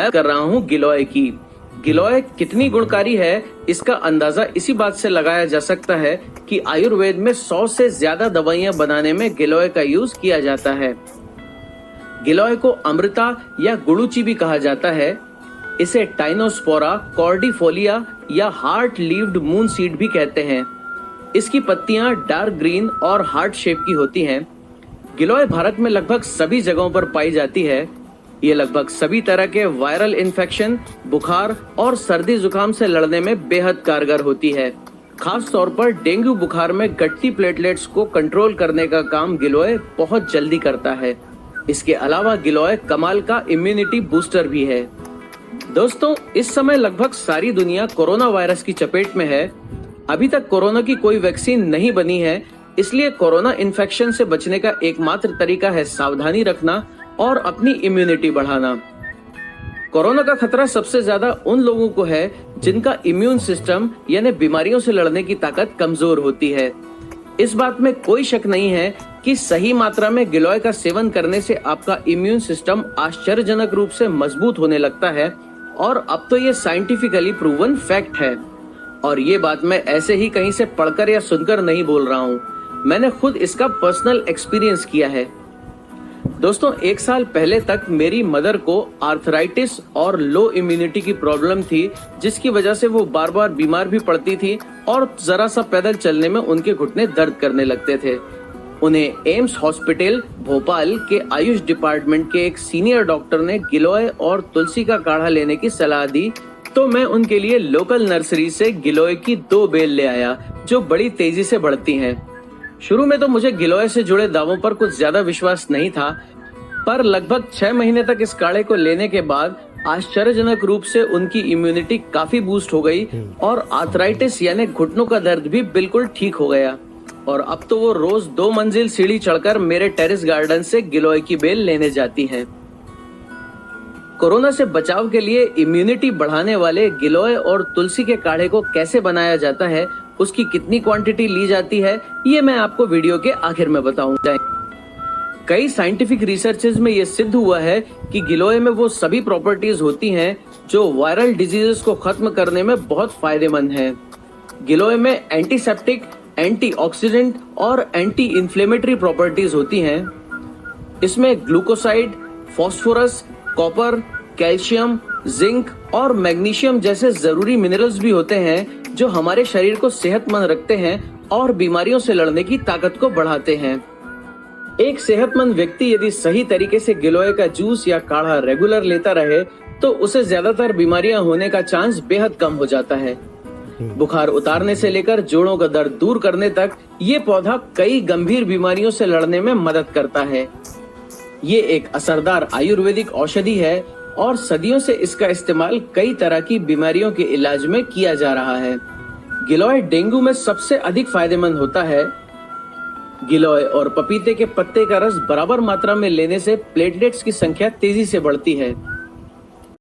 कर रहा हूँ गिलोय की। गिलोय कितनी गुणकारी है, इसका अंदाजा इसी बात से लगाया जा सकता है कि आयुर्वेद में 100 से ज्यादा दवाइयां बनाने में गिलोय का यूज किया जाता है। गिलोय को अमृता या गुड़ूची भी कहा जाता है। इसे टाइनोस्पोरा कॉर्डिफोलिया या हार्ट लीव्ड मून सीड भी कहते हैं। इसकी पत्तियां डार्क ग्रीन और हार्ट शेप की होती हैं। गिलोय भारत में लगभग सभी जगहों पर पाई जाती है। ये लगभग सभी तरह के वायरल इन्फेक्शन, बुखार और सर्दी जुकाम से लड़ने में बेहद कारगर होती है। खास तौर पर डेंगू बुखार में घटती प्लेटलेट्स को कंट्रोल करने का काम गिलोय बहुत जल्दी करता है। इसके अलावा गिलोय कमाल का इम्यूनिटी बूस्टर भी है। दोस्तों, इस समय लगभग सारी दुनिया कोरोना वायरस की चपेट में है। अभी तक कोरोना की कोई वैक्सीन नहीं बनी है, इसलिए कोरोना इन्फेक्शन से बचने का एकमात्र तरीका है सावधानी रखना और अपनी इम्यूनिटी बढ़ाना। कोरोना का खतरा सबसे ज्यादा उन लोगों को है जिनका इम्यून सिस्टम यानी बीमारियों से लड़ने की ताकत कमजोर होती है। इस बात में कोई शक नहीं है कि सही मात्रा में गिलोय का सेवन करने से आपका इम्यून सिस्टम आश्चर्यजनक रूप से मजबूत होने लगता है और अब तो ये साइंटिफिकली प्रूवन फैक्ट है। और ये बात मैं ऐसे ही कहीं से पढ़कर या सुनकर नहीं बोल रहा हूँ, मैंने खुद इसका पर्सनल एक्सपीरियंस किया है। दोस्तों, 1 साल पहले तक मेरी मदर को आर्थराइटिस और लो इम्यूनिटी की प्रॉब्लम थी, जिसकी वजह से वो बार बार बीमार भी पड़ती थी और जरा सा पैदल चलने में उनके घुटने दर्द करने लगते थे। उन्हें एम्स हॉस्पिटल भोपाल के आयुष डिपार्टमेंट के एक सीनियर डॉक्टर ने गिलोय और तुलसी का काढ़ा लेने की सलाह दी, तो मैं उनके लिए लोकल नर्सरी से गिलोय की 2 बेल ले आया जो बड़ी तेजी से बढ़ती हैं। शुरू में तो मुझे गिलोय से जुड़े दावों पर कुछ ज्यादा विश्वास नहीं था, पर लगभग 6 महीने तक इस काढ़े को लेने के बाद आश्चर्यजनक रूप से उनकी इम्यूनिटी काफी बूस्ट हो गई और आर्थराइटिस यानी घुटनों का दर्द भी बिल्कुल ठीक हो गया। और अब तो वो रोज 2 मंजिल सीढ़ी चढ़कर मेरे टेरेस गार्डन से गिलोय की बेल लेने जाती हैं। कोरोना से बचाव के लिए इम्यूनिटी बढ़ाने वाले गिलोय और तुलसी के काढ़े को कैसे बनाया जाता है, उसकी कितनी क्वांटिटी ली जाती है, ये मैं आपको वीडियो के आखिर में बताऊंगा। कई साइंटिफिक रिसर्चेज में ये सिद्ध हुआ है कि गिलोय में वो सभी प्रॉपर्टीज होती हैं जो वायरल डिजीजेस को खत्म करने में बहुत फायदेमंद हैं। गिलोय में एंटीसेप्टिक, एंटीऑक्सीडेंट और एंटी इन्फ्लेमेटरी प्रॉपर्टीज होती हैं। इसमें glucoside, phosphorus, copper, calcium, zinc और मैग्नीशियम जैसे जरूरी मिनरल्स भी होते हैं जो हमारे शरीर को सेहतमंद रखते हैं और बीमारियों से लड़ने की ताकत को बढ़ाते हैं। एक सेहतमंद व्यक्ति यदि सही तरीके से गिलोय का जूस या काढ़ा रेगुलर लेता रहे तो उसे ज्यादातर बीमारियां होने का चांस बेहद कम हो जाता है। बुखार उतारने से लेकर जोड़ों का दर्द दूर करने तक ये पौधा कई गंभीर बीमारियों से लड़ने में मदद करता है। ये एक असरदार आयुर्वेदिक औषधि है और सदियों से इसका इस्तेमाल कई तरह की बीमारियों के इलाज में किया जा रहा है। गिलोय डेंगू में सबसे अधिक फायदेमंद होता है। गिलोय और पपीते के पत्ते का रस बराबर मात्रा में लेने से प्लेटलेट्स की संख्या तेजी से बढ़ती है।